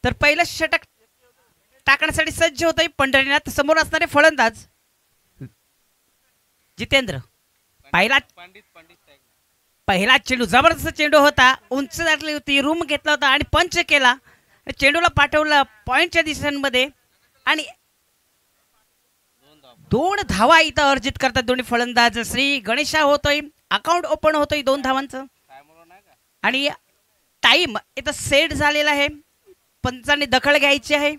तर पहिलं षटक टाकण्यासाठी सज्ज होतोय पंढरीनाथ. समोर असणारे फलंदाज जितेंद्र. पहिला चेंडू जबरदस्त चेंडू होता, उंच दाटली होती, रूम घेतला होता आणि पंच केला. चेंडूला पाठवलं पॉइंटच्या दिशांमध्ये आणि 2 धावा इथं अर्जित करतात दोन्ही फलंदाज. श्री गणेशा होतोय, अकाउंट ओपन होतोय 2 धावांचं आणि टाइम इथं सेट झालेला आहे. पंचांनी दखल घ्यायची आहे.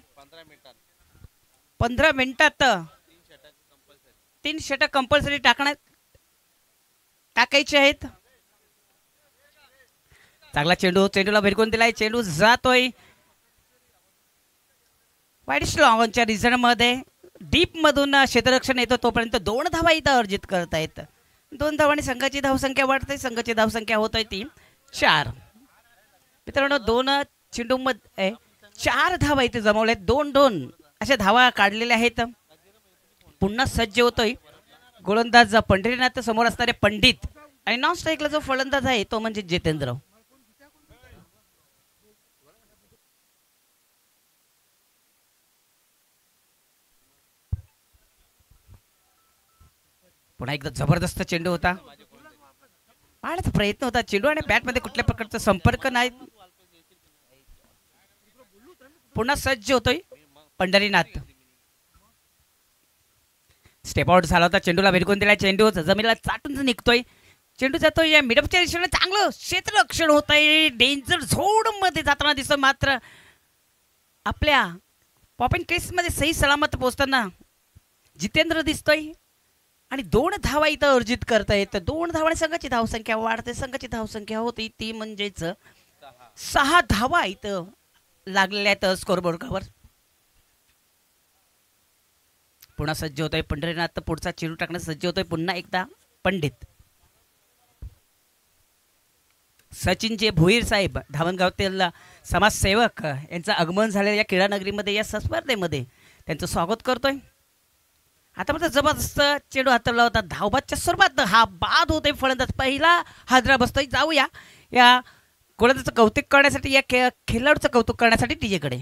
15 मिनिटात 3 षटक कंपल्सरी टाकायचे आहेत. चांगला चेंडू, चेंडूला भिरकून दिलाय, चेंडू जातोय वाईट स्लॉंगच्या रिझन मध्ये. डीप मधून क्षेत्ररक्षण येतो तोपर्यंत 2 धावा इथं अर्जित करतायत. 2 धावांनी संघाची धावसंख्या वाढते. संघाची धावसंख्या होत आहे ती 4. मित्रांनो 2 चेंडू मध्ये 4 धावा इथे जमवल्यात. 2-2 अशा धावा काढलेल्या आहेत. पुन्हा सज्ज होतोय गोलंदाज पंढरीनाथ. समोर असणारे पंडित आणि नॉन स्ट्राईकला जो फलंदाज आहे तो म्हणजे जितेंद्र. पुन्हा एकदा जबरदस्त चेंडू होता, पाहण्याचा प्रयत्न होता. चेंडू आणि बॅट मध्ये कुठल्या प्रकारचा संपर्क नाही. पुन्हा सज्ज होतोय पंढरीनाथ. स्टेप आउट झाला होता, चेंडूला भिरकून दिलाय, चेंडू जमिनीला चाटून निघतोय. चेंडू जातोय या मिडपच्या दिशेने. चांगलं क्षेत्ररक्षण होत आहे, डेंजर झोन मध्ये जाताना दिसतोय. मात्र आपल्या पॉपिंग केस मध्ये सही सलामत पोहोचताना जितेंद्र दिसतोय आणि 2 धावा इथं अर्जित करतायत. 2 धावाने संघाची धावसंख्या वाढते. संघाची धावसंख्या होती ती म्हणजेच 6 धावा इथं लागलेल्या आहेत स्कोरबोर्डवर. पुन्हा सज्ज होतोय पंढरीनाथ. पुढचा चेंडू टाकण्यास सज्ज होतोय पुन्हा एकदा पंडित. सचिनजी भोईर साहेब धामणगावातील समाजसेवक यांचं आगमन झालेल्या या क्रीडा नगरीमध्ये या स्पर्धेमध्ये त्यांचं स्वागत करतोय. आता मात्र जबरदस्त चेंडू हाताळला होता. धावबादच्या स्वरूपात हा बाद होतोय. फलंदाज पहिला हादरा बसतोय. जाऊया या गोलंदाजाचं कौतुक करण्यासाठी, या खेळाडूचं कौतुक करण्यासाठी टीजेकडे.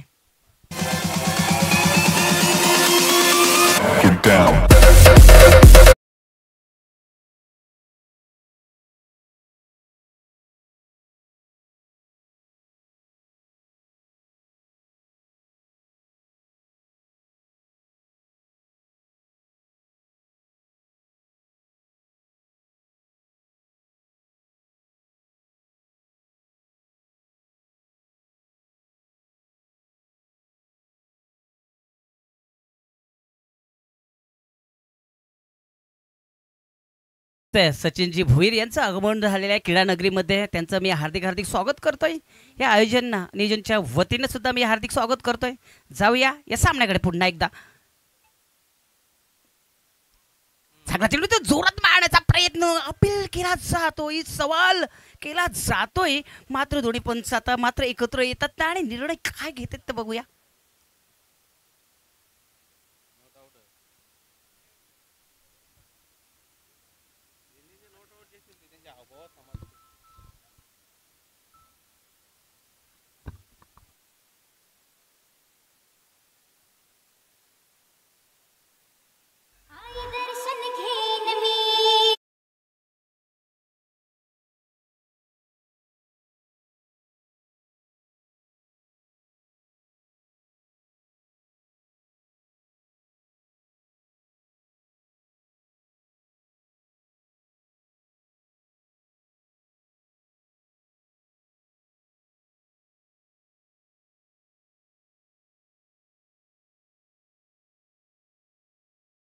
सचिनजी भोईर यांचं आगमन झालेल्या क्रीडा नगरीमध्ये त्यांचं मी हार्दिक हार्दिक स्वागत करतोय. या नियोजनच्या वतीने सुद्धा मी हार्दिक स्वागत करतोय. जाऊया या सामन्याकडे पुन्हा एकदा. चांगला चेंडू तो जोरात मारण्याचा प्रयत्न अपील केला जातोय, सवाल केला जातोय. मात्र दोन्ही पंच आता मात्र एकत्र येतात आणि निर्णय काय घेतात ते बघूया.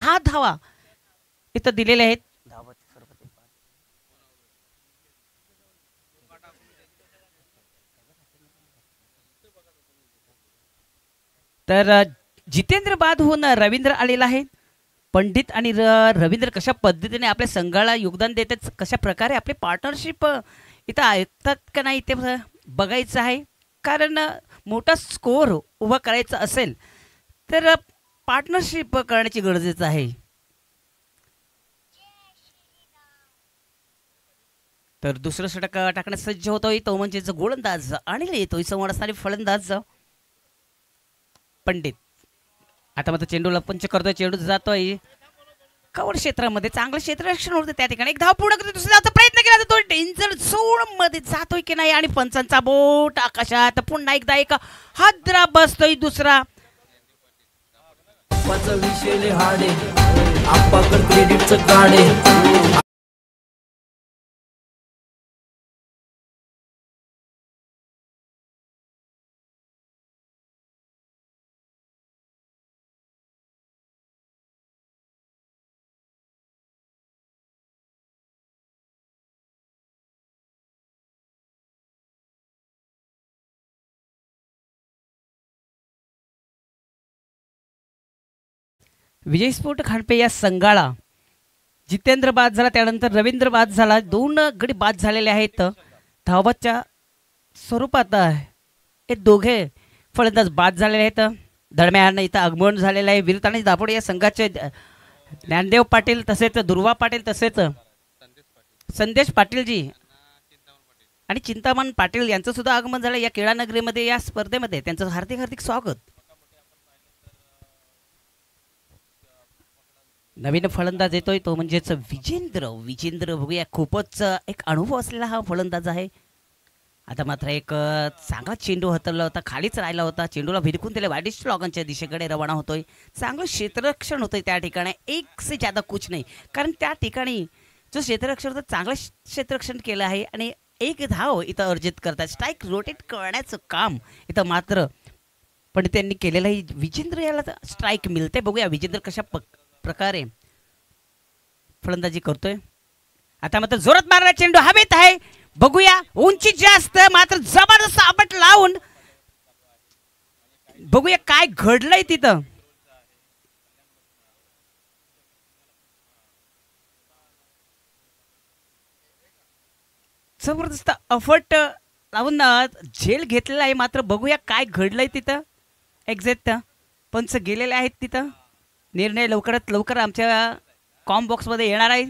हा धावा इथं दिलेले आहेत. तर जितेंद्र बाद होऊन रवींद्र आलेला आहे. पंडित आणि रवींद्र कशा पद्धतीने आपल्या संघाला योगदान देतात, कशा प्रकारे आपले पार्टनरशिप इथं ऐकतात का नाही ते बघायचं आहे. कारण मोठा स्कोर उभा करायचा असेल तर पार्टनरशिप करण्याची गरजेचं आहे. तर दुसरं षटक टाकण्यास सज्ज होतोय तो म्हणजे गोलंदाज आणि येतोय समोर असणारे फलंदाज पंडित. आता मात्र चेंडूला पंच करतोय, चेंडू जातोय कव्हर क्षेत्रामध्ये, चांगलं क्षेत्ररक्षण होतं त्या ठिकाणी. एक धाव पूर्ण करतो, दुसरा धावचा प्रयत्न केला तर तो डेंजर झोन मध्ये जातोय की नाही आणि पंचांचा बोट आकाशात. पुन्हा एकदा एक हादरा बसतोय दुसरा. विषय हाडे आप्पाकड क्रेडिटचं कार्ड आहे. विजय स्पोर्ट खांडपे या संघाला जितेंद्र बाद झाला, त्यानंतर रवींद्र बाद झाला. 2 गडी बाद झालेले आहेत. धावबादच्या स्वरूपात हे दोघे फलंदाज बाद झालेले आहेत. दरम्यान इथं आगमन झालेलं आहे वीरतानी दापोडे या संघाचे ज्ञानदेव पाटील, तसेच दुर्वा पाटील, तसेच संदेश पाटीलजी आणि चिंतामण पाटील यांचं सुद्धा आगमन झालं या क्रीडा नगरीमध्ये. या स्पर्धेमध्ये त्यांचं हार्दिक हार्दिक स्वागत. नवीन फलंदाज येतोय तो म्हणजेच विजेंद्र बघूया, खूपच एक अनुभव असलेला हा फलंदाज आहे. आता मात्र एक चांगला चेंडू हतरला होता, खालीच राहिला होता, चेंडूला भिरकून दिले, वाईट लॉगांच्या दिशेकडे रवाना होतोय. चांगलं क्षेत्ररक्षण होतंय त्या ठिकाणी, एक से ज्यादा कुछ नाही, कारण त्या ठिकाणी जो क्षेत्ररक्षण होतं चांगलं क्षेत्ररक्षण केलं आहे आणि एक धाव इथं अर्जित करतात. स्ट्राईक रोटेट करण्याचं काम इथं मात्र पण त्यांनी केलेलं आहे. विजेंद्र याला स्ट्राईक मिळते. बघूया विजेंद्र कशा प्रकारे फलंदाजी करतोय. आता मात्र जोरात मारला चेंडू हवेत आहे. बघूया उंची जास्त, मात्र जबरदस्त आपट लावून बघूया काय घडलंय तिथं. जबरदस्त अफट लावून झेल घेतलेला आहे, मात्र बघूया काय घडलंय तिथं. एक्झॅक्ट पंच गेलेले आहेत तिथं. निर्णय लवकरात लवकर आमच्या कॉम बॉक्समध्ये येणार आहे.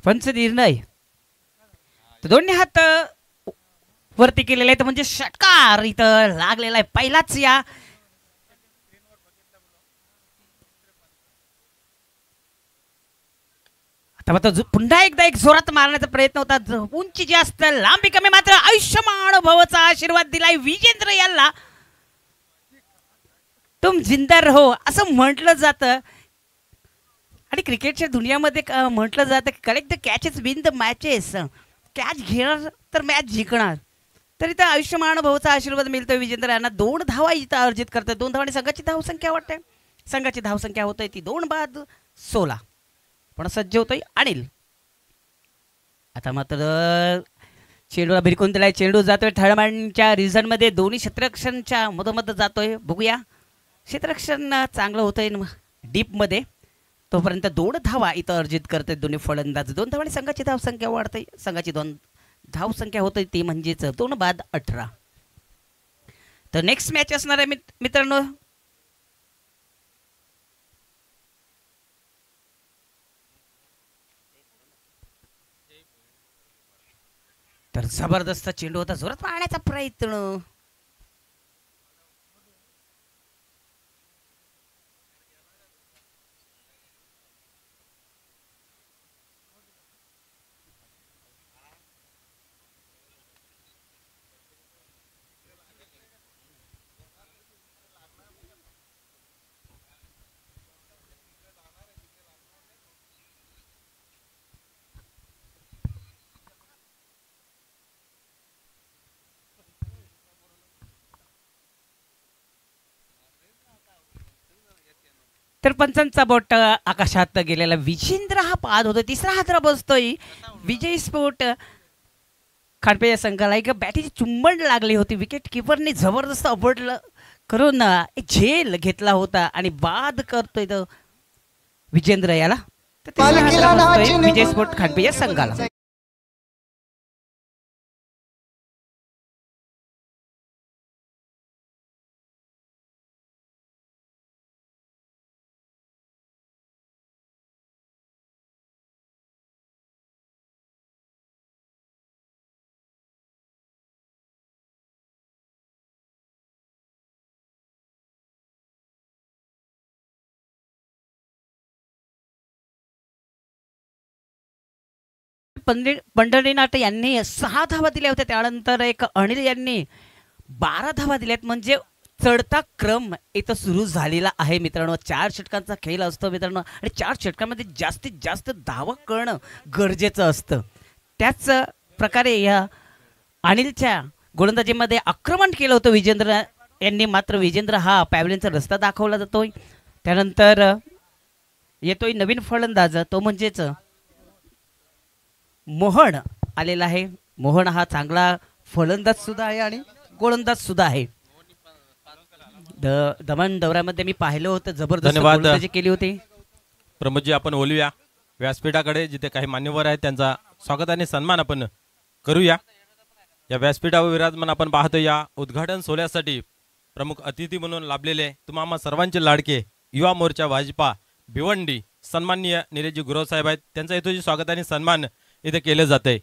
पंच निर्णय दोन्ही हात वरती केलेले आहेत, म्हणजे षटकार इथं लागलेला आहे पहिलाच. या आता मात्र पुन्हा एकदा एक जोरात मारण्याचा प्रयत्न होता. उंची जास्त, लांबी कमी, मात्र आयुष्यमान भवचा आशीर्वाद दिलाय विजेंद्र याला. तुम जिंदा रहो असं म्हटलं जातं आणि क्रिकेटच्या दुनियामध्ये म्हटलं जातं की correct the catches win the matches. Catch घेणार तर मॅच जिंकणार. तर इथं आयुष्यमान भवचा आशीर्वाद मिळतोय विजेंद्र यांना. 2 धावा इथं अर्जित करतात. 2 धावांनी संघाची धावसंख्या वाटते. संघाची धावसंख्या होतोय ती 2 बाद 16. पण सज्ज होतोय अनिल. आता मात्र चेंडूला भिरकून दिलाय, चेंडू जातोय थर्डमॅनच्या रिझनमध्ये, दोन्ही क्षेत्ररक्षणच्या मधोमध जातोय. बघूया क्षेत्ररक्षण चांगलं होतंय डीपमध्ये. तोपर्यंत 2 धावा इथं अर्जित करते दोन्ही फलंदाज. 2 धावांनी संघाची धावसंख्या वाढते. संघाची 2 धावसंख्या होते ती म्हणजेच 2 बाद 18. तर नेक्स्ट मॅच असणार आहे मित्रांनो तर जबरदस्त चेंडू होता, जोरात मारण्याचा प्रयत्न. तर पंचांचा बोट आकाशात गेलेला विजेंद्र हा पाहत होतो. तिसरा हातरा बसतोय. विजय स्पोर्ट खांडपे या संघाला एक बॅटीची चुंबड लागली होती. विकेट किपरने जबरदस्त अवॉइड करून एक झेल घेतला होता आणि बाद करतोय तो विजेंद्र याला. तर तिसरा हातरा बसतोय विजय स्पोर्ट खांडपे या संघाला. पंढरीनाथ यांनी 6 धावा दिल्या होत्या. त्यानंतर एक अनिल यांनी 12 धावा दिल्यात. म्हणजे चढता क्रम इथं सुरू झालेला आहे मित्रांनो. 4 षटकांचा खेळ असतो मित्रांनो आणि 4 षटकांमध्ये जास्तीत जास्त धावा करणं गरजेचं असतं. त्याच प्रकारे या अनिलच्या गोलंदाजीमध्ये आक्रमण केलं होतं विजेंद्र यांनी. मात्र विजेंद्र हा पॅव्हलियनचा रस्ता दाखवला जातोय. त्यानंतर येतोय नवीन फलंदाज, तो म्हणजेच मोहन आलेला आहे. मोहन हा चांगला फलंदाज सुद्धा आहे आणि गोलंदाज सुद्धा आहे. दमण दौऱ्यामध्ये मी पाहिलं होतं, जबरदस्त गोलंदाजी केली होती. प्रमोदजी, आपण बोलूया व्यासपीठाकडे, जिथे काही मान्यवर आहेत त्यांचा स्वागत आणि सन्मान आपण करूया. या व्यासपीठावर विराजमान आपण पाहतो या उद्घाटन सोहळ्यासाठी प्रमुख अतिथी म्हणून लाभलेले तुम्हा सर्वांचे लाडके युवा मोर्चा भाजपा भिवंडी सन्माननीय निलेशजी गुरव साहेब आहेत. त्यांचा हेतूची स्वागत आणि सन्मान इथे केले जाते.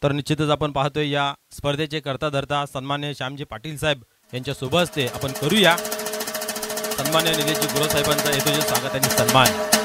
तर निश्चितच आपण पाहतोय या स्पर्धेचे करता धरता सन्माननीय श्यामजी पाटील साहेब यांच्या शुभ हस्ते आपण करूया सन्माननीय निलेशजी गुरव साहेबांचा हेतूचे स्वागत आणि सन्मान.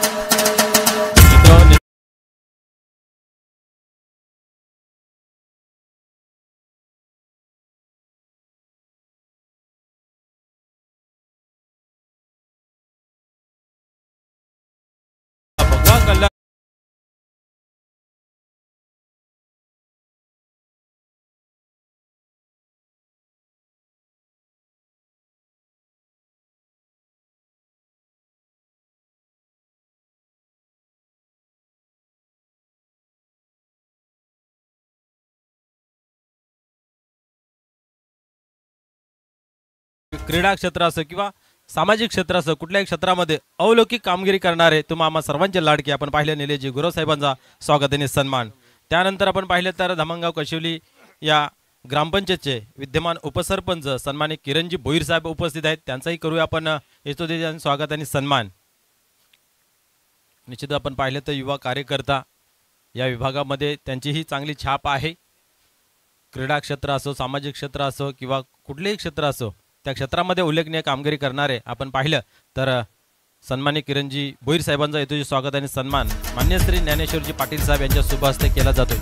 क्रीडा क्षेत्र असो किंवा सामाजिक क्षेत्र असो, कुठल्याही क्षेत्रामध्ये अवलौकिक कामगिरी करणारे तुम्हा सर्वांचे लाडके आपण पाहिले निलेशजी गुरव साहेबांचा स्वागत आणि सन्मान. त्यानंतर आपण पाहिले तर धामणगाव कशिवली या ग्रामपंचायतचे विद्यमान उपसरपंच सन्मानित किरणजी भोईर साहेब उपस्थित आहेत. त्यांचाही करूया आपण यशोदेवी स्वागत आणि सन्मान. निश्चित आपण पाहिले तर युवा कार्यकर्ता या विभागामध्ये त्यांचीही चांगली छाप आहे. क्रीडा क्षेत्र असो, सामाजिक क्षेत्र असो किंवा कुठलेही क्षेत्र असो, त्या क्षेत्रामध्ये उल्लेखनीय कामगिरी करणारे आपण पाहिलं तर सन्मानित किरणजी भोईर साहेबांचा हेतूचे स्वागत आणि सन्मान मान्य श्री ज्ञानेश्वरजी पाटील साहेब यांच्या शुभ हस्ते केला जातोय.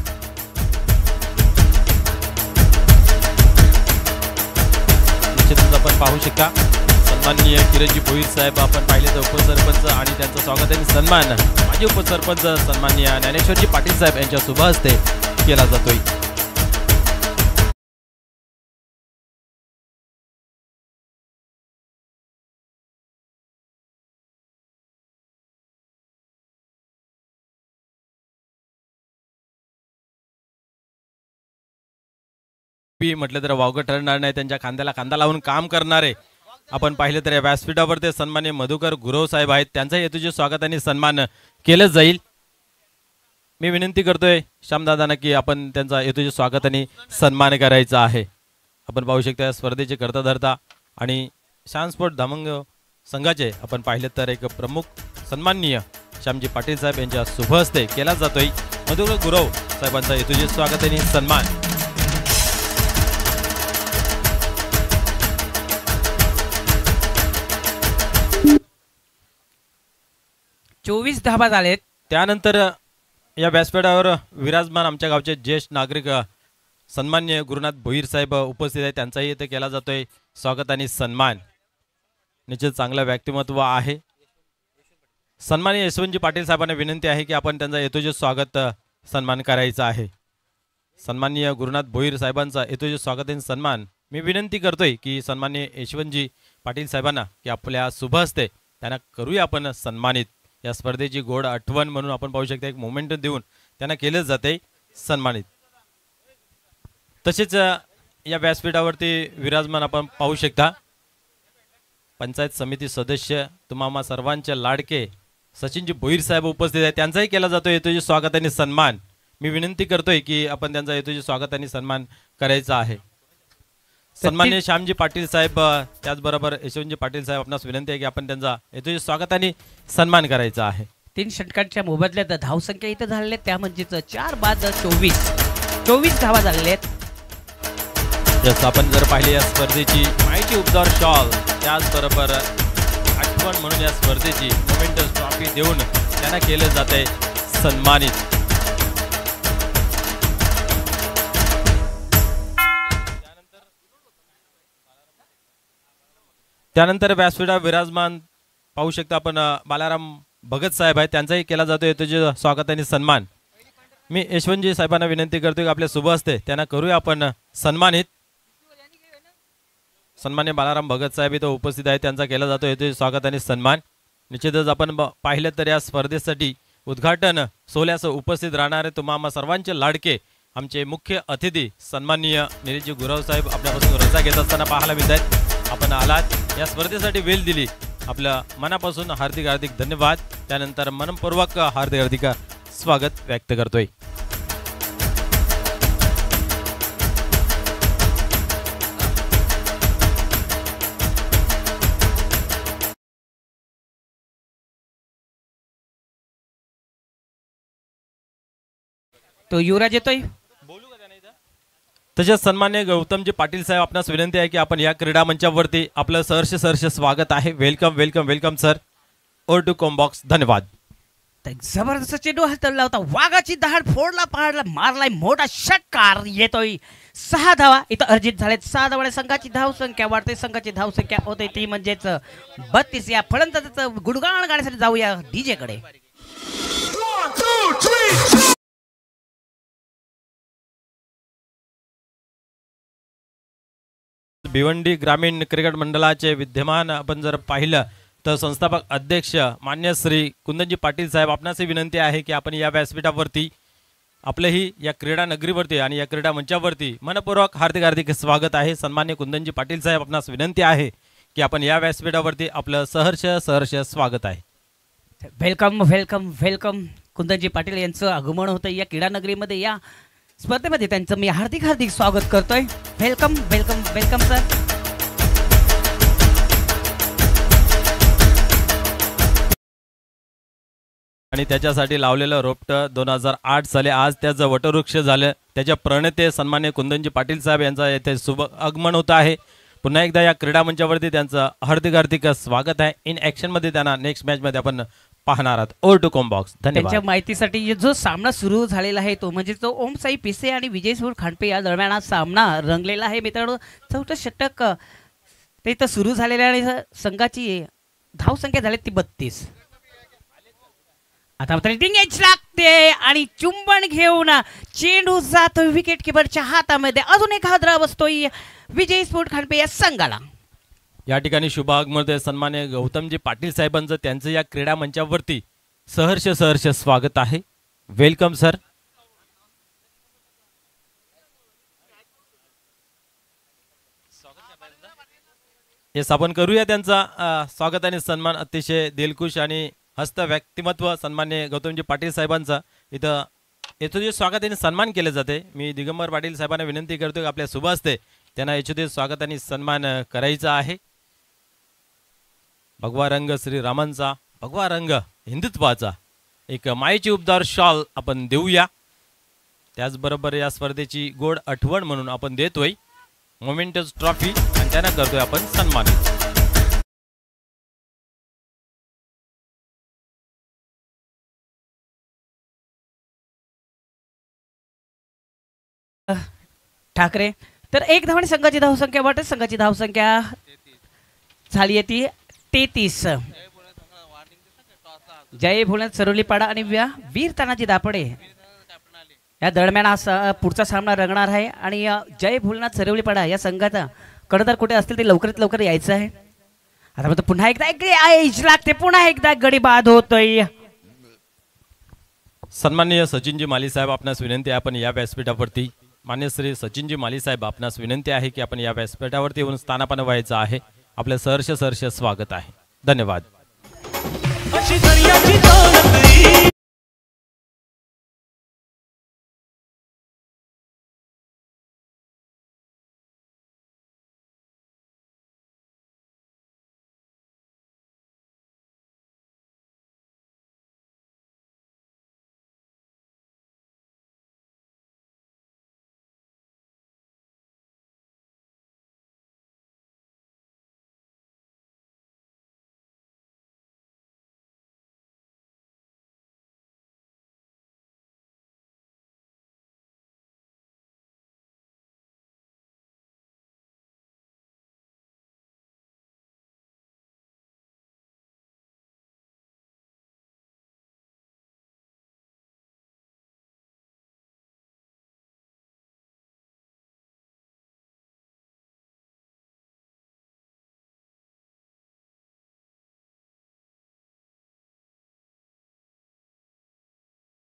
निश्चितच आपण पाहू शकता सन्माननीय किरणजी भोईर साहेब आपण पाहिले तर उपसरपंच आणि त्यांचं स्वागत आणि सन्मान माजी उपसरपंच सन्माननीय ज्ञानेश्वरजी पाटील साहेब यांच्या शुभ हस्ते केला जातोय. म्हटलं तर वावगं ठरणार नाही, त्यांच्या खांद्याला खांदा लावून काम करणारे आपण पाहिले तर या व्यासपीठावर ते सन्माननीय मधुकर गुरव साहेब आहेत. त्यांचा हेतूचे स्वागत आणि सन्मान केलं जाईल. मी विनंती करतोय श्यामदादांना की आपण त्यांचा हेतूचे स्वागत आणि सन्मान करायचा आहे. आपण पाहू शकता या स्पर्धेचे करता धरता आणि शान स्पोर्ट धामणगाव संघाचे आपण पाहिले तर एक प्रमुख सन्माननीय श्यामजी पाटील साहेब यांच्या शुभ हस्ते केला जातोय. मधुकर गुरव साहेबांचा हेतूचे स्वागत आणि सन्मान. 24 धाबा झालेत. त्यानंतर या व्यासपीठावर विराजमान आमच्या गावचे ज्येष्ठ नागरिक सन्माननीय गुरुनाथ भोईर साहेब उपस्थित आहेत. त्यांचाही इथे केला जातोय स्वागत आणि सन्मान. निश्चित चांगलं व्यक्तिमत्व आहे. सन्माननीय यशवंतजी पाटील साहेबांना विनंती आहे की आपण त्यांचा हेतूचे स्वागत सन्मान करायचा आहे. सन्माननीय गुरुनाथ भोईर साहेबांचा हेतूचे स्वागत आणि सन्मान मी विनंती करतोय की सन्माननीय यशवंतजी पाटील साहेबांना की आपल्या शुभ हस्ते त्यांना करूया आपण सन्मानित. या स्पर्धेची गोड आठवण म्हणून आपण पाहू शकता एक मोमेंट देऊन त्यांना केलं जाते सन्मानित. तसेच या व्यासपीठावरती विराजमान आपण पाहू शकता पंचायत समिती सदस्य तुम्हा सर्वांचे लाडके सचिनजी भोईर साहेब उपस्थित आहेत. त्यांचाही केला जातो हेतूचे स्वागत आणि सन्मान. मी विनंती करतोय की आपण त्यांचा हेतूचे स्वागत आणि सन्मान करायचा आहे. सन्मान्य श्यामजी पाटील साहेब त्याचबरोबर यशवंतजी पाटील साहेब आपणास विनंती आहे की आपण त्यांचा हेतूचे स्वागत आणि सन्मान करायचा आहे. 3 षटकांच्या मोबदल्यात धावसंख्या इथं झालेल्या त्या म्हणजेच 4 बाद 24 धावा झालेल्या आहेत. जसं आपण जर पाहिले या स्पर्धेची माहिती उपदार शॉल त्याचबरोबर आठवण म्हणून या स्पर्धेची मोमेंटस ट्रॉफी देऊन त्यांना केलं जाते सन्मानित. त्यानंतर व्यासपीठा विराजमान पाहू शकता आपण बालाराम भगत साहेब आहेत. त्यांचाही केला जातो हेतूचे स्वागत आणि सन्मान. मी यशवंतजी साहेबांना विनंती करतो की आपल्या शुभ हस्ते त्यांना करूया आपण सन्मानित. सन्मान्य बालाराम भगत साहेब इथं उपस्थित आहेत. त्यांचा केला जातो हेतूचे स्वागत आणि सन्मान. निश्चितच आपण पाहिलं तर या स्पर्धेसाठी उद्घाटन सोहळ्यास उपस्थित राहणारे तुम्हा सर्वांचे लाडके आमचे मुख्य अतिथी सन्माननीय निलेशजी गुरव साहेब आपल्यापासून रजा घेत असताना पाहायला मिळत आहेत. आपण आलात या स्पर्धेसाठी वेळ दिली आपल्या मनापासून हार्दिक धन्यवाद. त्यानंतर मनपूर्वक हार्दिक स्वागत व्यक्त करतोय. तो युवराज येतोय. तसेच सन्मान्य गौतमजी पाटील साहेब आपणास विनंती आहे की आपण या क्रीडा मंचावरती आपलं सहर्ष स्वागत आहे. Welcome sir. ओर टू कॉम्बॉक्स. धन्यवाद. जबरदस्त चेंडू हाताळला होता. वाघाची दहाड फोडला पहाडला मारलाय मोठा षटकार येतोय. 6 धावा इथं अर्जित झालेत. 6 धावा संघाची धाव संख्या वाढते. संघाची धाव संख्या होते ती म्हणजेच 32. या फलंदाजाचं गुणगान गाण्यासाठी जाऊया डीजे कडे. भिवंडी ग्रामीण क्रिकेट मंडळाचे विद्यमान आपण जर पाहिलं तर संस्थापक अध्यक्ष मान्य श्री कुंदनजी पाटील साहेब आपणासही विनंती आहे की आपण या व्यासपीठावरती आपलंही या क्रीडा नगरीवरती आणि या क्रीडा मंचावरती मनपूर्वक हार्दिक स्वागत आहे. सन्मान्य कुंदनजी पाटील साहेब आपणास विनंती आहे की आपण या व्यासपीठावरती आपलं सहर्ष स्वागत आहे. वेलकम कुंदनजी पाटील यांचं आगमन होतं या क्रीडा नगरीमध्ये. या स्पर्धेमध्ये त्यांचं मी हार्दिक स्वागत करतोय. Welcome sir. आणि त्याच्यासाठी लावलेलं रोपटं 2008 साली आज त्याचं वटवृक्ष झालं. त्याच्या प्रणेते सन्मान्य कुंदनजी पाटील साहेब यांचा येथे शुभ आगमन होत आहे. पुन्हा एकदा या क्रीडा मंचावरती त्यांचं हार्दिक स्वागत आहे. इन ॲक्शन मध्ये त्यांना नेक्स्ट मॅच मध्ये आपण पाहणार आहात. ओर टू कॉम्बॉक्स. धन्यवाद. त्यांच्या माहितीसाठी जो सामना सुरू झालेला आहे तो म्हणजे तो ओम साई पिसे आणि विजयसूर खांडपे या दरम्यान सामना रंगलेला आहे मित्रांनो. 4थं षटक ते इथं सुरू झालेलं आहे आणि संघाची धाव संख्या झाली ती 32. आता मात्र डिंगेज लागते आणि चुंबन घेऊन चेंडू जातो विकेट किपरच्या हातामध्ये. अजून एक हादरा बसतोय विजयसूर खांडपे या संघाला. या ठिकाणी शुभ आगमन सन्मान्य गौतमजी पाटील साहेबांचं त्यांचं या क्रीडा मंचावरती सहर्ष स्वागत आहे. Welcome sir. येस आपण करूया त्यांचा स्वागत आणि सन्मान. अतिशय दिलखुश आणि हस्त व्यक्तिमत्व सन्मान्य गौतमजी पाटील साहेबांचा इथं यथोचित स्वागत आणि सन्मान केले जाते. मी दिगंबर पाटील साहेबांना विनंती करतो की आपल्या शुभ हस्ते त्यांना यथोचित स्वागत आणि सन्मान करायचा आहे. भगवा रंग श्रीरामांचा, भगवा रंग हिंदुत्वाचा एक मायेची उपदार शॉल आपण देऊया. त्याचबरोबर या स्पर्धेची गोड आठवण म्हणून आपण देतोय मोमेंटस ट्रॉफी आणि त्यांना करतोय आपण सन्मानित. ठाकरे तर 1 धावाने संघाची धावसंख्या वाटत. संघाची धावसंख्या झाली आहे ती 33. जय भोलेनाथ सरवलीपाडा आणि वीर तानाजी दापडे या दरम्यान पुढचा सामना रंगणार आहे. आणि जय भोलेनाथ सरवलीपाडा या संघाचा कडदार कुठे असतील ते लवकरात लवकर यायचं आहे. आता मग पुन्हा एकदा ऐज लागते, पुन्हा एकदा गडी बाद होतोय. सन्माननीय सचिनजी माली साहेब, आपणास विनंती आहे आपण या व्यासपीठावरती. मान्य श्री सचिनजी माली साहेब, आपणास विनंती आहे की आपण या व्यासपीठावरती येऊन स्थानापन्न व्हायचं आहे. आपलं सहर्ष स्वागत आहे. धन्यवाद.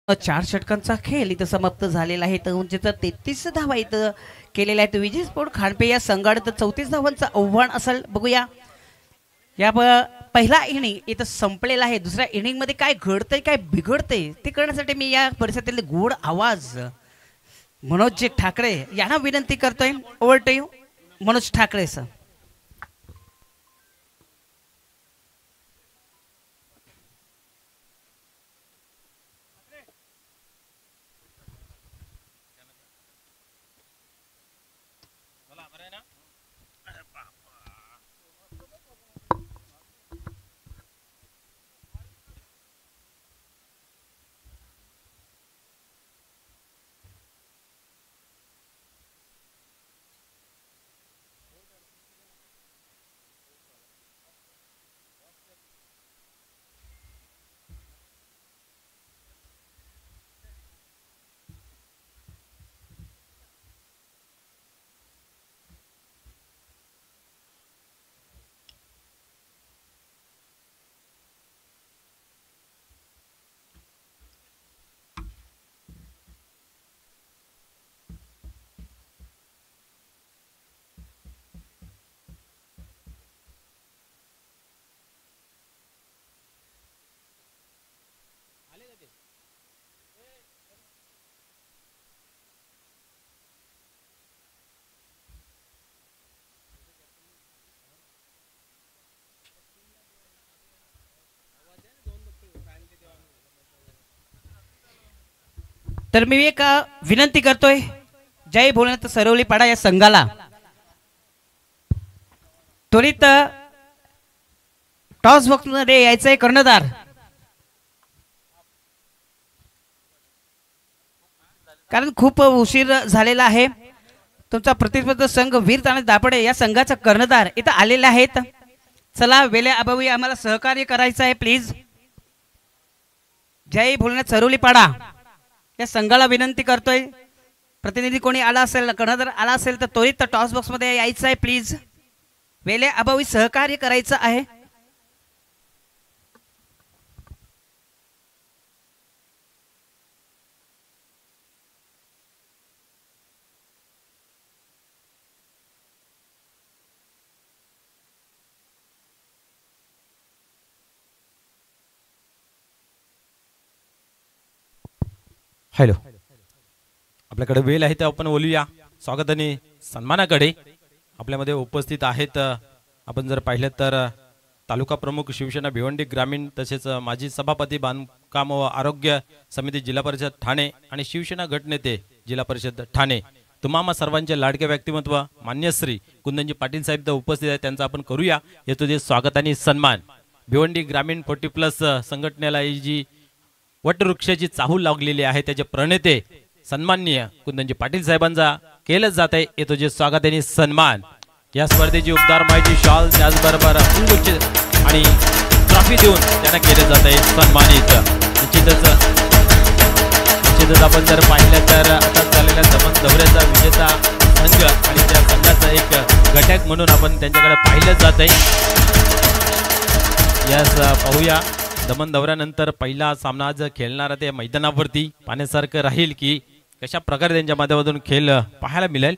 चार षटकांचा खेळ इथं समाप्त झालेला आहे. तर उंचीचं 33 धावा इथं केलेला आहे. तर विजय स्पोर्ट खांडपे या संघात 34 धावांचं आव्हान असेल. बघूया या पहिला इनिंग इथं संपलेला आहे. दुसऱ्या इनिंग मध्ये काय घडतंय काय बिघडतंय ते करण्यासाठी मी या परिसरातील गोड आवाज मनोज ठाकरे यांना विनंती करतोय. Over to you Manoj Thackeray sir. तर मी एक विनंती करतोय जय भोलेनाथ सरवली पाडा या संघाला त्वरित टॉस बॉक्स मध्ये यायचंय कर्णधार. कारण खूप उशीर झालेला आहे. तुमचा प्रतिस्पर्धी संघ वीर तानाजी दापडे या संघाचा कर्णधार इथं आलेले आहेत. चला वेळे अभावी आम्हाला सहकार्य करायचं आहे प्लीज. जय भोलेनाथ सरवली पाडा या संघाला विनंती करतोय. प्रतिनिधी कोणी आला असेल कर्णधार आला असेल तर त्वरित टॉस बॉक्स मध्ये यायचं आहे प्लीज. वेळे अभावी सहकार्य करायचं आहे. हॅलो, आपल्याकडे वेळ आहे ते आपण बोलूया. स्वागत आणि सन्मानाकडे आपल्यामध्ये उपस्थित आहेत. आपण जर पाहिलं तर तालुका प्रमुख शिवसेना भिवंडी ग्रामीण, तसेच माजी सभापती बांधकाम व आरोग्य समिती जिल्हा परिषद ठाणे आणि शिवसेना गटनेते जिल्हा परिषद ठाणे, तुम्हा सर्वांचे लाडके व्यक्तिमत्व मान्य श्री कुंदनजी पाटील साहेब उपस्थित आहेत. त्यांचा आपण करूया येतो स्वागत आणि सन्मान. भिवंडी ग्रामीण 40+ संघटनेला ही जी वटवृक्षाची चाहूल लागलेली आहे त्याचे प्रणेते सन्माननीय कुंदनजी पाटील साहेबांचा केलं जात आहे येतो जे स्वागत आणि सन्मान. या स्पर्धेची उपदार माहिती शॉल त्याचबरोबर अंगुच्छ आणि ट्रॉफी देऊन त्यांना केले जात आहे सन्मानित. निश्चितच आपण जर पाहिलं तर आता झालेल्या दमन दौऱ्याचा विजेता संघ आणि त्या संघाचा एक घटक म्हणून आपण त्यांच्याकडे पाहिलं जात आहे. यास पाहूया दमन दौऱ्यानंतर पहिला सामना आज खेळणारा ते मैदानावरती पाहण्यासारखं राहील की कशा प्रकारे त्यांच्या माध्यमातून खेळ पाहायला मिळेल.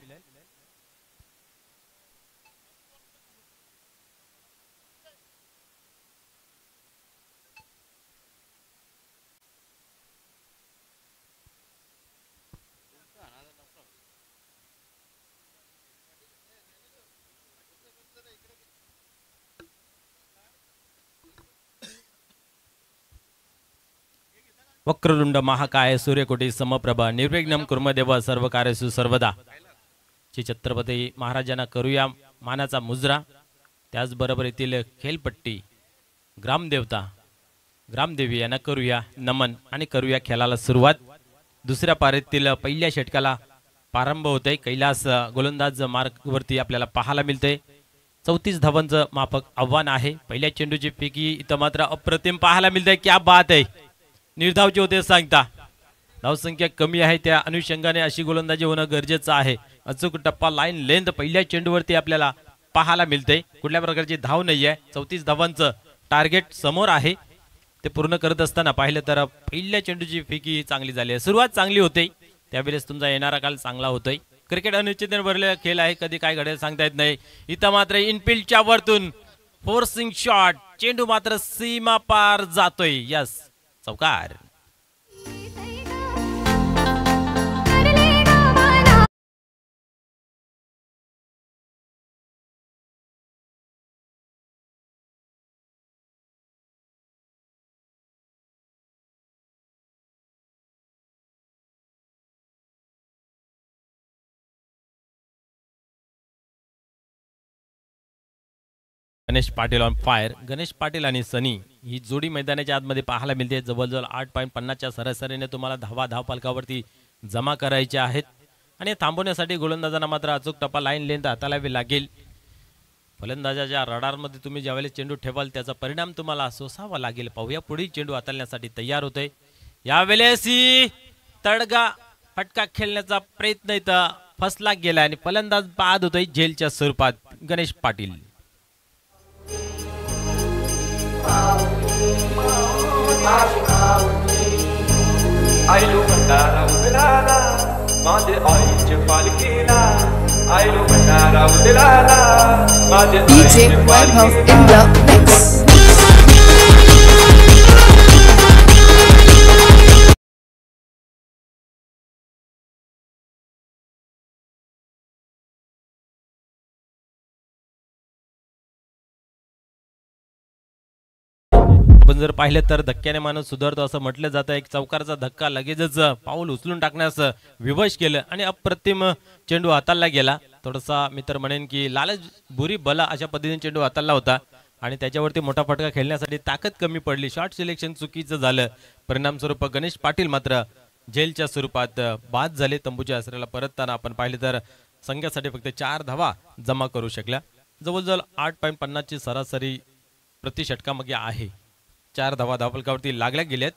वक्रतुंड महाकाय सूर्यकोटी समप्रभा निर्विघ्नं कुर्मदेव सर्व कार्येषु सर्वदा. श्री छत्रपती महाराजांना करूया मानाचा मुजरा. त्याचबरोबर येथील खेळपट्टी ग्रामदेवता ग्रामदेवी यांना करूया नमन आणि करूया खेळाला सुरुवात. दुसऱ्या पारीतील पहिल्या षटकाला प्रारंभ होतोय. कैलास गोलंदाज मार्गवरती आपल्याला पाहायला मिळते. 34 धावांचं माफक आव्हान आहे. पहिल्या चेंडूची फेकी इथं मात्र अप्रतिम पाहायला मिळते. क्या बात आहे. निर्धावचे होते सांगता धावसंख्या कमी आहे त्या अनुषंगाने अशी गोलंदाजी होणं गरजेचं आहे. अचूक टप्पा लाईन लेंथ पहिल्या चेंडूवरती आपल्याला पाहायला मिळते. कुठल्या प्रकारची धाव नाही आहे. 34 धावांचं टार्गेट समोर आहे. ते पूर्ण करत असताना पाहिलं तर पहिल्या चेंडूची फेकी चांगली झाली आहे. सुरुवात चांगली होते. त्यावेळेस तुमचा येणारा काल चांगला होतोय. क्रिकेट अनिश्चिततेने भरलेला खेळ आहे. कधी काय घडेल सांगता येत नाही. इथं मात्र इनफिल्डच्या वरतून फोर्सिंग शॉट चेंडू मात्र सीमा पार जातोय. यस चौकार. Ganesh Patil on fire. गणेश पाटील आणि सनी ही जोडी मैदानाच्या आतमध्ये पाहायला मिळते. जवळजवळ 8.50च्या सरासरीने तुम्हाला धाव फलकावरती जमा करायच्या आहेत आणि थांबवण्यासाठी गोलंदाजांना मात्र अचूक टप्पा लाईन लेंथ हाताळावी लागेल. फलंदाजाच्या रडारमध्ये तुम्ही ज्यावेळेस चेंडू ठेवाल त्याचा परिणाम तुम्हाला सोसावा लागेल. पाहूया पुढील चेंडू हाताळण्यासाठी तयार होतोय. यावेळेस तडगा फटका खेळण्याचा प्रयत्न इथं फसला गेला आणि फलंदाज बाद होतोय झेलच्या स्वरूपात गणेश पाटील. आयलो भंडारा उदलाला माझे आईचे पालखीला आयलो भंडारा उदलाला माझे DJ Webhouse in the mix. आपण जर पाहिलं तर धक्क्याने माणूस सुधारतो असं म्हटलं जातं. एक चौकारचा धक्का लगेचच पाऊल उचलून टाकण्यास विवश केलं आणि अप्रतिम चेंडू हाताळला गेला. थोडासा मी तर म्हणेन की लालच बुरी बला अशा पद्धतीने चेंडू हाताळला होता आणि त्याच्यावरती मोठा फटका खेळण्यासाठी ताकद कमी पडली. शॉर्ट सिलेक्शन चुकीचं झालं. परिणामस्वरूप गणेश पाटील मात्र झेलच्या स्वरूपात बाद झाले. तंबूच्या आसऱ्याला परतताना आपण पाहिले तर संघासाठी फक्त 4 धावा जमा करू शकल्या. जवळजवळ 8.50ची सरासरी प्रति षटकामागे आहे. 4 धावा धावफलकावरती लागल्या गेल्यात.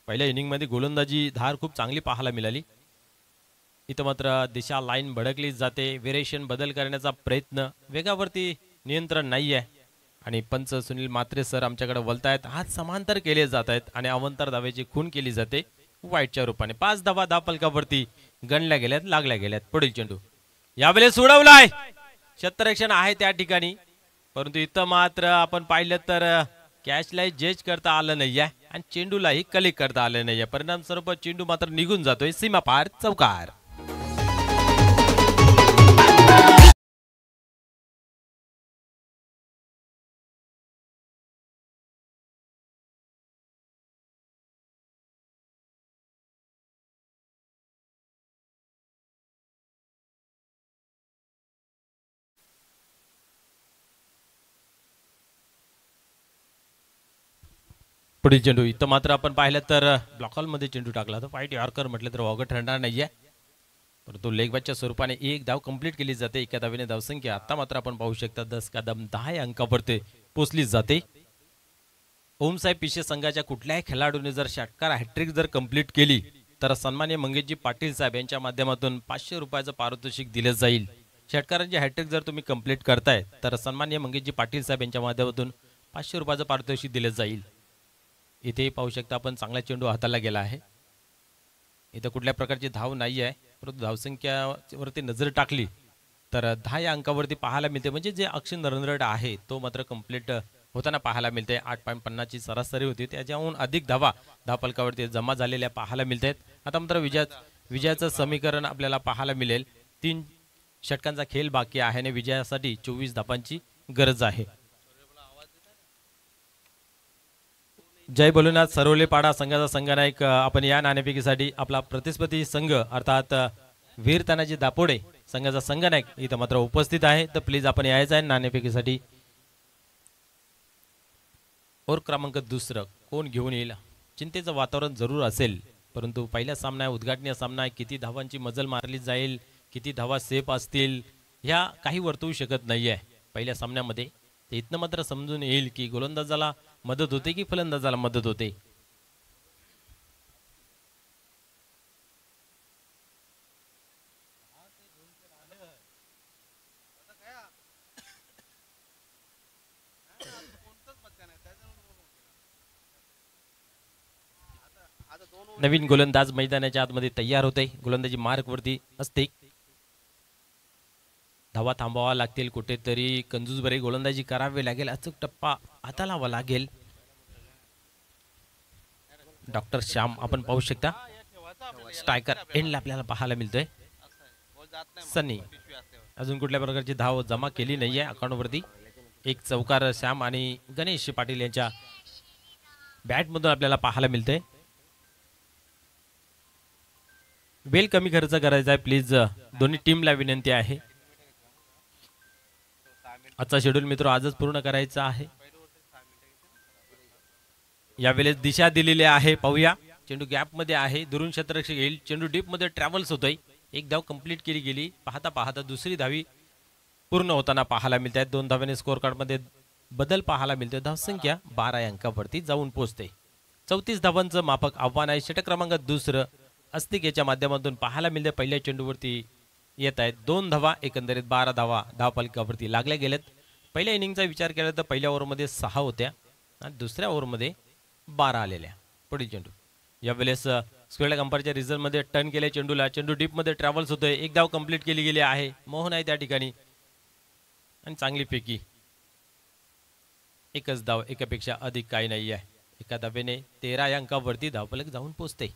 पहिल्या इनिंगमध्ये गोलंदाजी धार खूप चांगली पाहायला मिळाली. इथं मात्र दिशा लाईन भडकली जाते. व्हेरिएशन बदल करण्याचा प्रयत्न वेगावरती नियंत्रण नाही आहे आणि पंच सुनील मात्रे सर आमच्याकडे बोलतायत. हात समांतर केले जात आहेत आणि अवंतर धावेची खून केली जाते वाईटच्या रूपाने. 5 धावा धावफलकावरती गणल्या गेल्यात लागल्या गेल्यात. पुढील चेंडू यावेळेस उडवलाय. क्षेत्ररक्षण आहे त्या ठिकाणी परंतु इथं मात्र आपण पाहिलं तर कॅचलाही जज करता आलं नाहीये आणि चेंडूलाही कलेक्ट करता आलं नाहीये. परिणाम स्वरूप चेंडू मात्र निघून जातोय. सीमा पार चौकार. पुढील चेंडू इथं मात्र आपण पाहिलं तर ब्लॉक मध्ये चेंडू टाकला. तर फाईट यॉर्कर म्हटलं तर वावगं ठरणार नाहीये परंतु लेग बॅचच्या स्वरूपाने एक धाव कंप्लीट केली जाते. एका धावेने धावसंख्या आता मात्र आपण पाहू शकता 10 कदम 10 अंकावरती पोहोचली जाते. ओमसाहेब पिशे संघाच्या कुठल्याही खेळाडूने जर षटकार हॅट्रिक जर कंप्लीट केली तर सन्माननीय मंगेशजी पाटील साहेब यांच्या माध्यमातून 500 रुपयाचं पारितोषिक दिलं जाईल. षटकारांची हॅट्रिक जर तुम्ही कंप्लीट करताय तर सन्माननीय मंगेशजी पाटील साहेब यांच्या माध्यमातून 500 रुपयाचं पारितोषिक दिलं जाईल. इथे पाहू शकता आपण चांगला चेंडू हाताला गेला आहे. इथं कुठल्या प्रकारची धाव नाही आहे, परंतु धावसंख्यावरती नजर टाकली तर 10 या अंकावरती पाहायला मिळते. म्हणजे जे अक्षर रन आहे तो मात्र कंप्लीट होताना पाहायला मिळते. 8.50 ची सरासरी होती, त्याच्याहून अधिक धावा धावफलकावरती जमा झालेल्या पाहायला मिळतात. आता मात्र विजयाचं समीकरण आपल्याला पाहायला मिळेल. 3 षटकांचा खेळ बाकी आहे आणि विजयासाठी 24 धावांची गरज आहे. जय भोलेनाथ सरवलेपाडा संघाचा संघनायक आपण या नाणेफेकीसाठी आपला प्रतिस्पर्धी संघ अर्थात वीर तानाजी दापोडे संघाचा संघनायक इथं मात्र उपस्थित आहे. तर प्लीज आपण यायचं आहे नाणेफेकीसाठी. और क्रमांक 2 कोण घेऊन येईल, चिंतेचं वातावरण जरूर असेल, परंतु पहिला सामना आहे, उद्घाटनीय सामना आहे. किती धावांची मजल मारली जाईल, किती धावा सेफ असतील, ह्या काही वर्तवू शकत नाही आहे पहिल्या सामन्यामध्ये. तर इथनं मात्र समजून येईल की गोलंदाजाला मदत होते की फलंदाजाला मदत होते. नवीन गोलंदाज मैदानाच्या आतमध्ये तयार होते. गोलंदाजी मार्क वरती असते. धावा थांबवावा लागतील, कुठेतरी कंजूसभरी गोलंदाजी करावी लागेल, अचूक टप्पा हाताळावा लागेल. डॉक्टर श्याम आपण पाहू शकता स्ट्रायकर एंडला आपल्याला पाहायला मिळतोय. सनी अजून कुठल्या प्रकारची धाव जमा केली नाहीये अकाउंटवरती. एक चौकार श्याम आणि गणेश पाटील यांच्या बॅटमधून आपल्याला पाहायला मिळतंय. बेल कमी खर्च करायचा आहे प्लीज, दोन्ही टीमला विनंती आहे. आजचा शेड्यूल मित्र आजच पूर्ण करायचा आहे. यावेळेस दिशा दिलेली आहे, पाहूया. चेंडू गॅप मध्ये आहे, दुरून क्षेत्ररक्षक येईल. चेंडू डीप मध्ये ट्रॅव्हल्स होतोय. एक धाव कंप्लीट केली गेली. पाहता पाहता दुसरी धावी पूर्ण होताना पाहायला मिळत आहेत. 2 धाव्याने स्कोअर कार्ड मध्ये बदल पाहायला मिळतोय. धावसंख्या 12 अंकावरती जाऊन पोहोचते. 34 धावांचं माफक आव्हान आहे. षटक क्रमांक 2 अस्तिकेच्या माध्यमातून पाहायला मिळते. पहिल्या चेंडूवरती येत आहेत 2 धावा, एकंदरीत 12 धावा धावफलकावरती लागल्या गेल्यात. पहिल्या इनिंगचा विचार केला तर पहिल्या ओव्हरमध्ये 6 होत्या आणि दुसऱ्या ओव्हरमध्ये 12 आलेल्या. पुढील चेंडू यावेळेस स्क्वेअर अंपायरच्या रिझल्ट मध्ये टर्न केले चेंडूला. चेंडू डीप मध्ये ट्रॅव्हल्स होतोय. एक धाव कंप्लीट केली गेली आहे. मोहन आहे त्या ठिकाणी आणि चांगली फेकी. एकच धाव, एकापेक्षा अधिक काही नाही आहे. एका धावेने 13 या अंकावरती धावफलक जाऊन पोहोचते.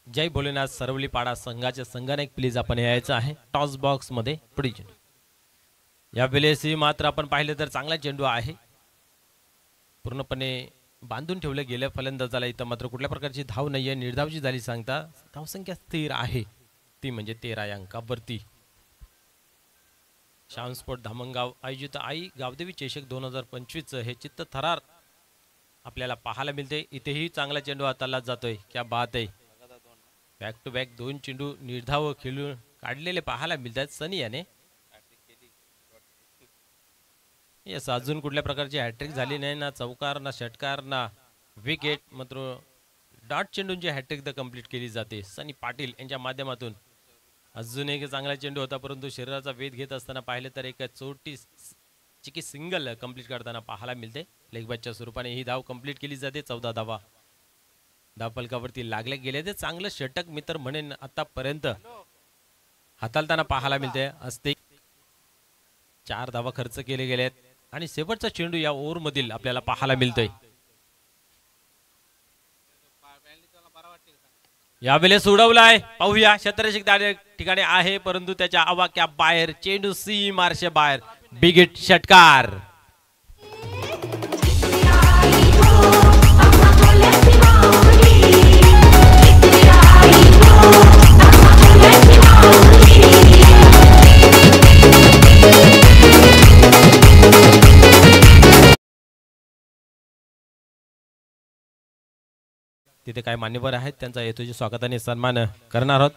जय भोलेनाथ सरवलीपाडा संघाचे संघनायक प्लीज आपण यायचं आहे टॉस बॉक्स मध्ये. पुढील चेंडू यावेळेस मात्र आपण पाहिलं तर चांगला चेंडू आहे, पूर्णपणे बांधून ठेवलं गेलं फलंदाजाला. इथं मात्र कुठल्या प्रकारची धाव नाहीये, निर्धावची झाली सांगता. धावसंख्या स्थिर आहे, ती म्हणजे 13 या अंकावरती. श्याम स्पोर्ट धामणगाव आयोजित आई गावदेवी चषक 2025 हे चित्त थरार आपल्याला पाहायला मिळते. इथेही चांगला चेंडू हाताला जातोय. क्या बात आहे. बॅक टू बॅक 2 चेंडू निर्धाव खेळून काढलेले पाहायला मिळतात सनी याने. यस, अजून कुठल्या प्रकारची हॅट्रिक झाली नाही, ना चौकार ना षटकार ना विकेट, मात्र डॉट चेंडूंची हॅट्रिक तर कंप्लीट केली जाते सनी पाटील यांच्या माध्यमातून. अजून एक चांगला चेंडू होता, परंतु शरीराचा वेध घेत असताना पाहिलं तर एक चोटी चिकी सिंगल कंप्लीट करताना पाहायला मिळते. लेगबॅचच्या स्वरूपाने ही धाव कंप्लीट केली जाते. 14 धावा धावफलकावरती लागले गेले. ते चांगलं षटक मित्र म्हणेन आतापर्यंत हाताळताना पाहायला मिळते असते. 4 धावा खर्च केले गेलेत आणि शेवटचा चेंडू या ओव्हर मधील आपल्याला पाहायला मिळतोय. यावेळेस उडवलाय, पाहूया. क्षेत्ररक्षक त्या ठिकाणी आहे, परंतु त्याच्या आवाक्या बाहेर चेंडू सी मार्शे बाहेर. बिग हिट षटकार. तिथे काय मान्यवर आहेत त्यांचा येतोचे स्वागताने सन्मान करणार आहोत.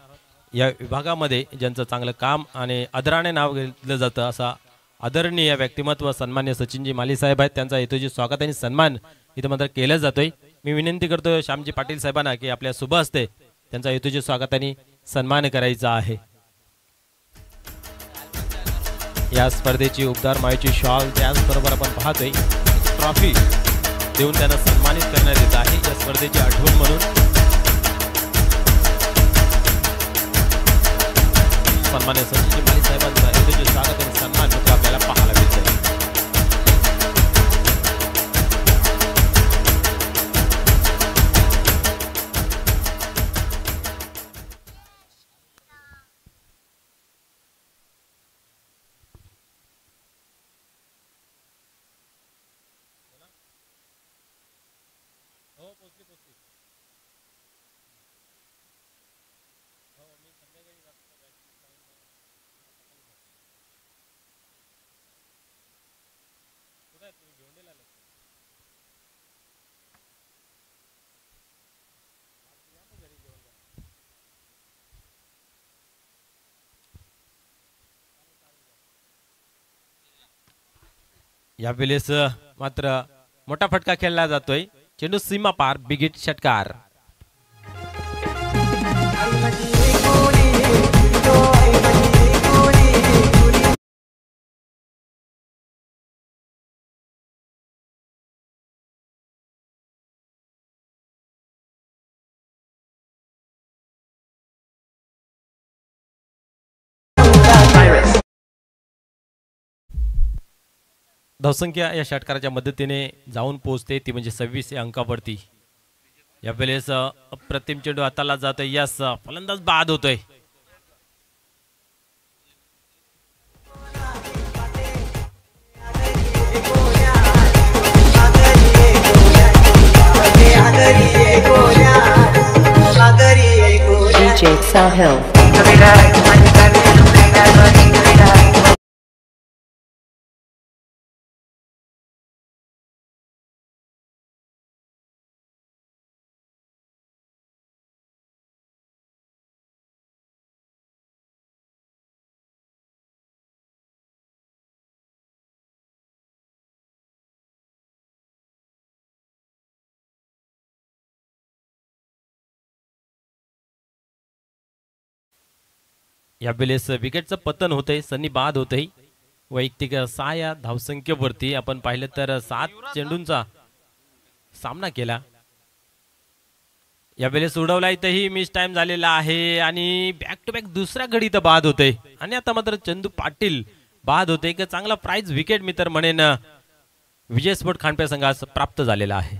या विभागामध्ये ज्यांचं चांगलं काम आणि आदराने नाव घेतलं जातं असा आदरणीय व्यक्तिमत्व सन्मान्य सचिनजी माली साहेब आहेत. त्यांचा येतोचे स्वागताने सन्मान इथं मात्र केलं जातोय. मी विनंती करतो श्यामजी पाटील साहेबांना की आपल्या शुभ हस्ते त्यांचा येतोचे स्वागताने सन्मान करायचा आहे. या स्पर्धेची उबदार मायेची शॉल त्याचबरोबर आपण पाहतोय ट्रॉफी देऊन त्यांना सन्मानित करण्यात येत आहे या स्पर्धेची आठवण म्हणून सन्मान्य संजय माली साहेबांचा यथोचित स्वागत आणि सन्मान आपल्याला पाहायला मिळतोय. यावेळेस मात्र मोठा फटका खेळला जातोय. चेंडू सीमा पार बिगिट षटकार. धावसंख्या या षटकाराच्या मदतीने जाऊन पोहोचते ती म्हणजे 26 या अंकावरती. यावेळेस अप्रतिम चेंडू हाताला जातोय. यस फलंदाज बाद होतोय. DJ Sahil. यावेळेस विकेटचं पतन होतंय. सन्नी बाद होतंय. वैयक्तिक 6 या धावसंख्येवरती आपण पाहिलं तर 7 चेंडूंचा सामना केला. यावेळेस उडवला इथंही मिस टाइम झालेला आहे आणि बॅक टू बॅक दुसऱ्या घडी तर बाद होते आणि आता मात्र चंदू पाटील बाद होते. एक चांगला प्राइज विकेट मी तर म्हणेन विजय स्पोर्ट खांडप्या संघास प्राप्त झालेला आहे.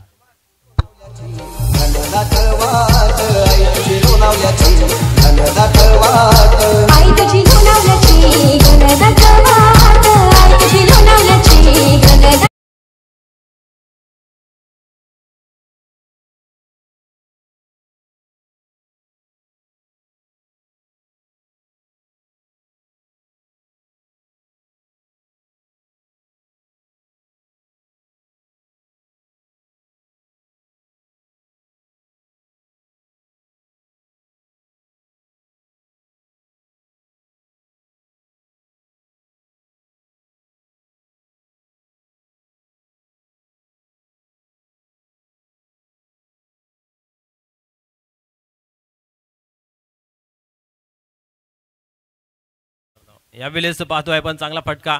यावेळेस पाहतोय आपण चांगला फटका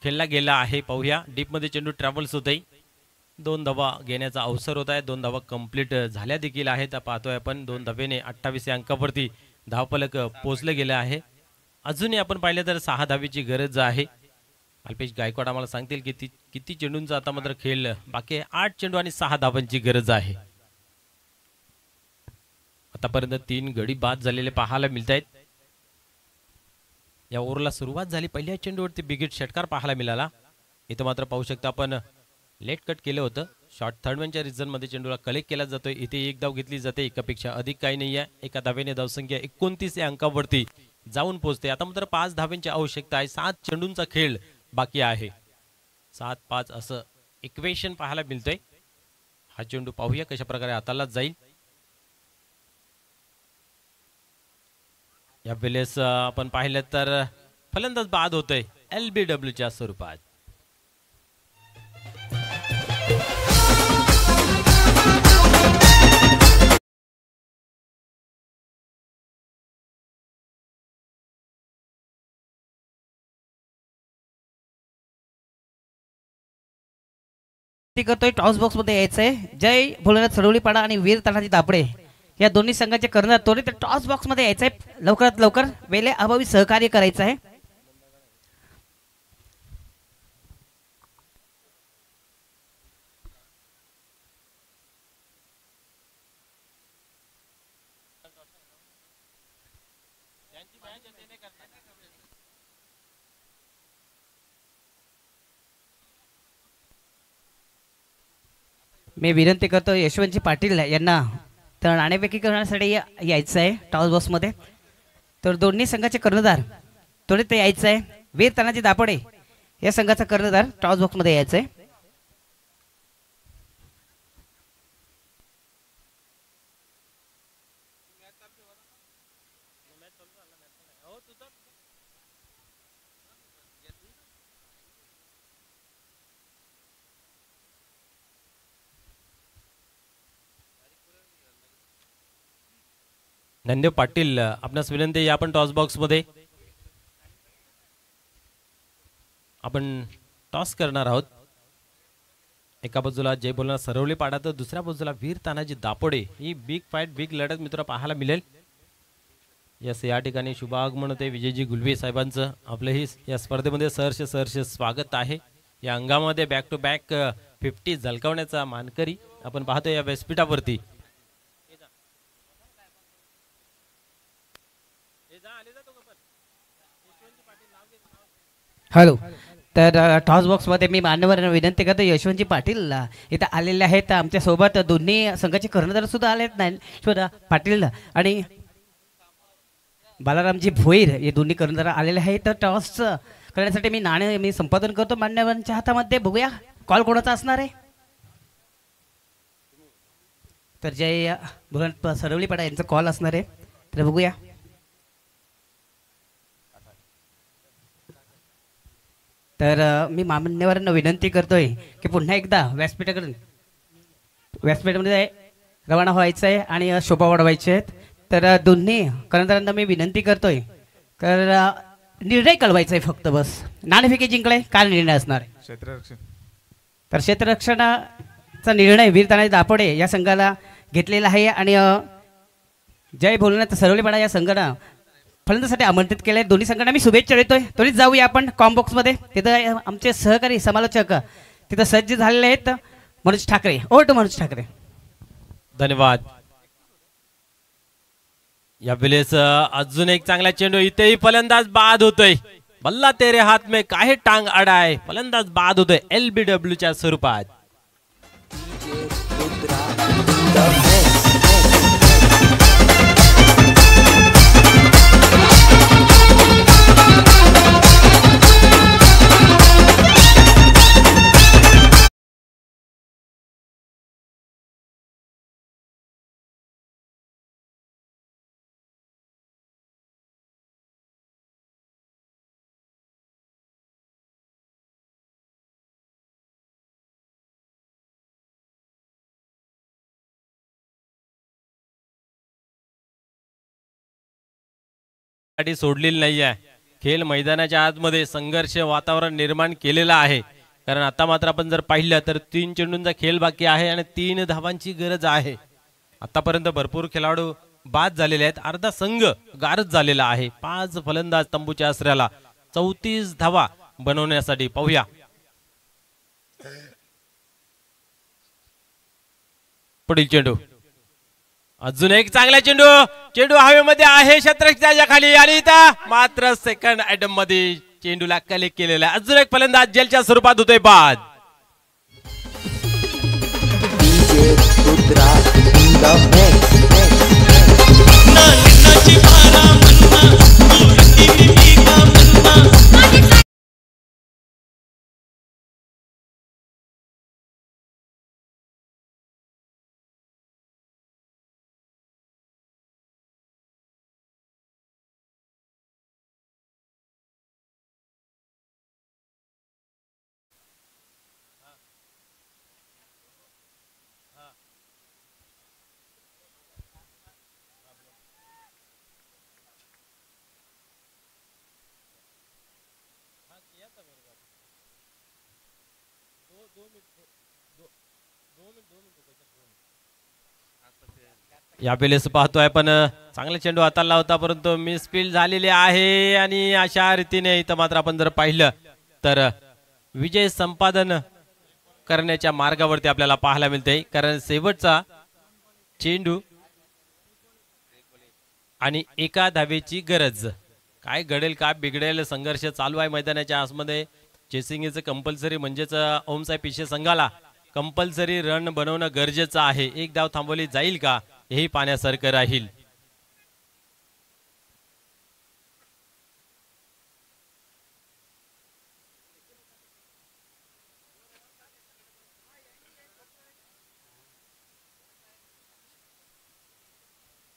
खेळला गेला आहे. पाहूया डीप मध्ये चेंडू ट्रॅव्हल्स होतय. 2 धावा घेण्याचा अवसर होत आहे. 2 धावा कंप्लीट झाल्या देखील आहेत. पाहतोय आपण 2 धावेने 28 या अंकावरती धावफलक पोहोचले गेले आहे. अजूनही आपण पाहिलं तर 6 धावेची गरज आहे. अल्पेश गायकवाड आम्हाला सांगतील की किती चेंडूंचा आता मात्र खेळ बाकी आहे. 8 चेंडू आणि 6 धावांची गरज आहे. आतापर्यंत 3 गडी बाद झालेले पाहायला मिळत आहेत. या ओव्हरला सुरुवात झाली. पहिल्या चेंडूवरती बिगिट षटकार पाहायला मिळाला. इथं मात्र पाहू शकता आपण लेट कट केलं होतं. शॉर्ट थर्डमॅनच्या रिझन मध्ये चेंडूला कलेक्ट केला जातोय. इथे 1 धाव घेतली जाते. एकापेक्षा अधिक काही नाही आहे. एका धावेने धावसंख्या 29 या अंकावरती जाऊन पोहोचते. आता मात्र 5 धावेंची आवश्यकता आहे. 7 चेंडूंचा खेळ बाकी आहे. 7-5 असं इक्वेशन पाहायला मिळतंय. हा चेंडू पाहूया कशा प्रकारे हाताला जाईल. या वेळेस आपण पाहिलं तर फलंदाज बाद होतोय LBWच्या स्वरूपात. ती करतोय टॉस बॉक्स मध्ये यायचंय. जय भोलेनाथ सरवलीपाडा आणि वीर तानाजी दापडे या दोन्ही संघाचे कर्णधार त्वरित टॉस बॉक्स मध्ये यायचंय. लवकरात लवकर वेळे अभावी सहकार्य करायचं आहे. मी विनंती करतो यशवंतजी पाटील यांना तर नाणेफेकी करण्यासाठी यायचं आहे टॉस बॉक्समध्ये. तर दोन्ही संघाचे कर्णधार त्वरित यायचं आहे. वीर तानाजी दापडे या संघाचा कर्णधार टॉस बॉक्समध्ये यायचं आहे. ज्ञानदेव पाटील आपणास विनंती आपण टॉस बॉक्स मध्ये आपण टॉस करणार आहोत. एका बाजूला जय भोलेनाथ सरवली पाडा तर दुसऱ्या बाजूला वीर तानाजी दापोडे. ही बिग फाईट बिग लढत मित्र पाहायला मिळेल. यस या ठिकाणी शुभागमन होते विजयजी गुलवे साहेबांचं. आपलंही या स्पर्धेमध्ये सहर्ष स्वागत आहे. या अंगामध्ये बॅक टू बॅक 50 झलकावण्याचा मानकरी आपण पाहतो या व्यासपीठावरती. हॅलो. तर टॉस बॉक्समध्ये मी मान्यवरांना विनंती करतो यशवंतजी पाटील इथं आलेले आहेत. आमच्या सोबत दोन्ही संघाचे कर्णधार सुद्धा आलेत. ज्ञानेश्वर पाटील आणि बालारामजी भोईर हे दोन्ही कर्णधार आलेले आहेत. तर टॉस करण्यासाठी मी संपादन करतो मान्यवरांच्या हातामध्ये. बघूया कॉल कोणाचा असणार आहे. तर जय भोलेनाथ सरवलीपाडा यांचा कॉल असणार आहे. तर बघूया. तर मी मान्यवरांना विनंती करतोय की पुन्हा एकदा व्यासपीठामध्ये रवाना व्हायचं आहे आणि शोभा वाढवायचे आहेत. तर दोन्ही कर्णधारांना मी विनंती करतोय तर निर्णय कळवायचा आहे फक्त बस. नाणेफेकी जिंकले काय निर्णय असणार आहे. क्षेत्ररक्षण. तर क्षेत्ररक्षणाचा निर्णय वीर तानाजी दापोडे या संघाला घेतलेला आहे आणि जय भोलेनाथ सरवलीपाडा या संघानं फलंदासाठी आमंत्रित केले. दोन्ही संघांना मी शुभेच्छा देतोय. त्वरित जाऊया आपण कॉम्बॉक्समध्ये. तिथं आमचे सहकारी समालोचक तिथं सज्ज झालेले आहेत. मनोज ठाकरे. Over to Manoj Thackeray. धन्यवाद. या वेळेस अजून एक चांगला चेंडू. इथेही फलंदाज बाद होतोय. बल्ला तेरे हात में काहे टांग अडाय. फलंदाज बाद होतोय LBW च्या स्वरूपात. सोडलेली नाही आहे. खेळ मैदानाच्या आतमध्ये संघर्ष वातावरण निर्माण केलेलं आहे. कारण आता मात्र आपण जर पाहिलं तर 3 चेंडूंचा खेळ बाकी आहे आणि 3 धावांची गरज आहे. आतापर्यंत भरपूर खेळाडू बाद झालेले आहेत. अर्धा संघ गारच झालेला आहे. 5 फलंदाज तंबूच्या आसऱ्याला 34 धावा बनवण्यासाठी. पाहूया पुढील चेंडू. अजून एक चांगला चेंडू. चेंडू हवेमध्ये आहे क्षेत्ररक्षणाच्या खाली आणि इथं मात्र सेकंड आयटम मध्ये चेंडूला कलेक्ट केलेला. अजून एक फलंदाज जेलच्या स्वरूपात होतोय बाद. या पेलेस पाहतोय पण चांगला चेंडू हाताला होता परंतु मिसफील्ड झालेली आहे आणि अशा रीतीने इथं मात्र आपण जर पाहिलं तर विजय संपादन करण्याच्या मार्गावरती आपल्याला पाहायला मिळते कारण शेवटचा चेंडू आणि एका धावेची गरज काय घडेल काय बिघडेल संघर्ष चालू आहे मैदानाच्या आसमध्ये चेसिंग इज कंपल्सरी म्हणजेच ओमसाई पिशे संघाला कंपल्सरी रन बनवणं गरजेचं आहे एक धाव थांबवली जाईल का हेही पाहण्यासारखं राहील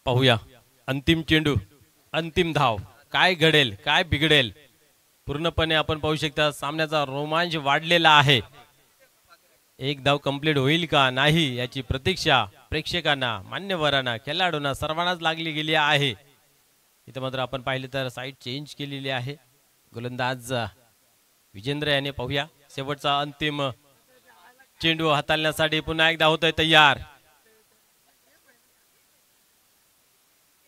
पाहूया अंतिम चेंडू अंतिम धाव काय घडेल काय बिघडेल पूर्णपणे आपण पाहू शकता सामन्याचा रोमांच वाढलेला आहे एक धाव कंप्लीट होईल का नाही याची प्रतीक्षा प्रेक्षकांना मान्यवरांना खेळाडूंना सर्वांनाच लागली गेली आहे इथं मात्र आपण पाहिले तर साईड चेंज केलेली आहे गोलंदाज विजेंद्र याने पाहूया शेवटचा अंतिम चेंडू हाताळण्यासाठी पुन्हा एकदा होतोय तयार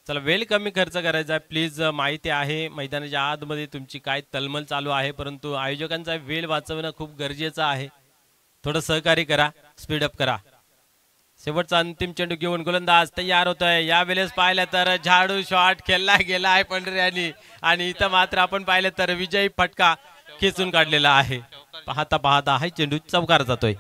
चला वेळ कमी खर्च करायचा प्लीज माहिती आहे मैदानाच्या आतमध्ये तुमची काय तलमल चालू आहे परंतु आयोजकांचा वेळ वाचवणं खूप गरजेचं आहे थोडं सहकार्य करा स्पीड अप करा शेवटचा अंतिम चेंडू घेऊन गोलंदाज तयार होतोय यावेळेस पाहिलं तर झाडू शॉट खेळला गेला आहे पंढऱ्यानी आणि इथं मात्र आपण पाहिलं तर विजयी फटका खेचून काढलेला आहे पाहता पाहता हा चेंडू चौकार जातोय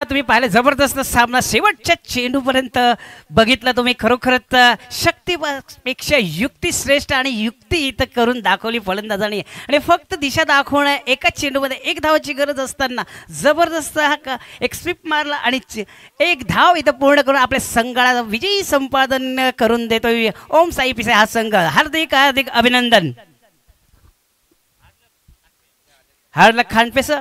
तुम्ही पाहिलं जबरदस्त सामना शेवटच्या चेंडूपर्यंत बघितला तुम्ही खरोखरच शक्तीपेक्षा युक्ती श्रेष्ठ आणि युक्ती इथं करून दाखवली फलंदाजांनी आणि फक्त दिशा दाखवणं एका चेंडूमध्ये एक धावाची गरज असताना जबरदस्त हा एक स्वीप मारला आणि एक धाव इथं पूर्ण करून आपल्या संघाला विजयी संपादन करून देतोय ओम साई पिसे हा संघ हार्दिक हार्दिक अभिनंदन हार्दिक खानपेसर